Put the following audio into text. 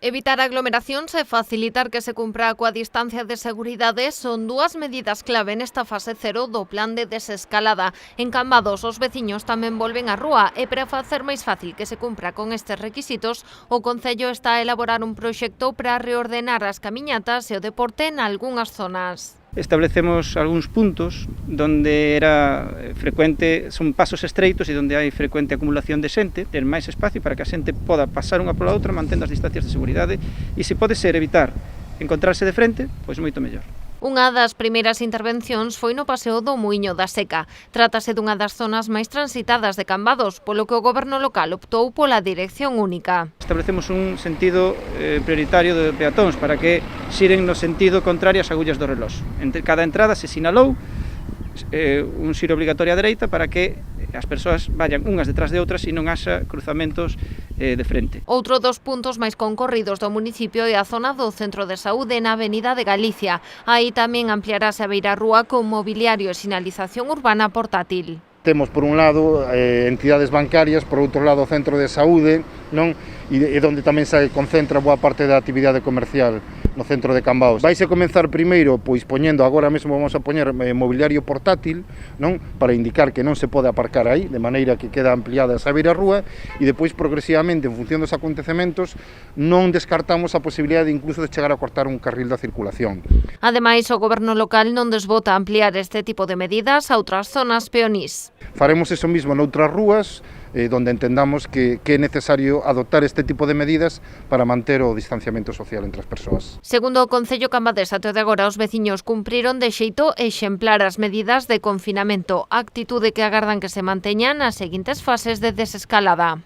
Evitar aglomeracións e facilitar que se cumpra coa distancia de seguridade son dúas medidas clave nesta fase cero do plan de desescalada. En Cambados, os veciños tamén volven á rúa e para facer máis fácil que se cumpra con estes requisitos, o Concello está a elaborar un proxecto para reordenar as camiñatas e o deporte nalgunhas zonas. Establecemos algúns puntos donde era frecuente, son pasos estreitos e donde hai frecuente acumulación de xente, ter máis espacio para que a xente poda pasar unha pola outra mantendo as distancias de seguridade e se pode ser evitar encontrarse de frente, pois moito mellor. Unha das primeiras intervencións foi no paseo do Muíño da Seca. Trátase dunha das zonas máis transitadas de Cambados, polo que o goberno local optou pola dirección única. Establecemos un sentido prioritario de peatóns para que xiren no sentido contrario ás agullas do reloxo. Entre cada entrada se sinalou un xiro obligatorio á dereita para que as persoas vayan unhas detrás de outras e non haxa cruzamentos de frente. Outro dos puntos máis concorridos do municipio é a zona do Centro de Saúde na Avenida de Galicia. Aí tamén ampliarase a beirarrúa con mobiliario e sinalización urbana portátil. Temos, por un lado, entidades bancarias, por outro lado, o Centro de Saúde, non? E onde tamén se concentra boa parte da actividade comercial no centro de Cambados. Vaise comenzar primeiro pois poñendo, agora mesmo vamos a poñer mobiliario portátil, non? Para indicar que non se pode aparcar aí, de maneira que queda ampliada esa beirarrúa e depois progresivamente, en función dos acontecementos, non descartamos a posibilidade incluso de chegar a cortar un carril da circulación. Ademais, o goberno local non desbota ampliar este tipo de medidas a outras zonas peonís. Faremos eso mismo noutras rúas, donde entendamos que é necesario adoptar este tipo de medidas para manter o distanciamento social entre as persoas. Segundo o Concello cambadés, até de agora os veciños cumpriron de xeito exemplar as medidas de confinamento, actitude que agardan que se manteñan nas seguintes fases de desescalada.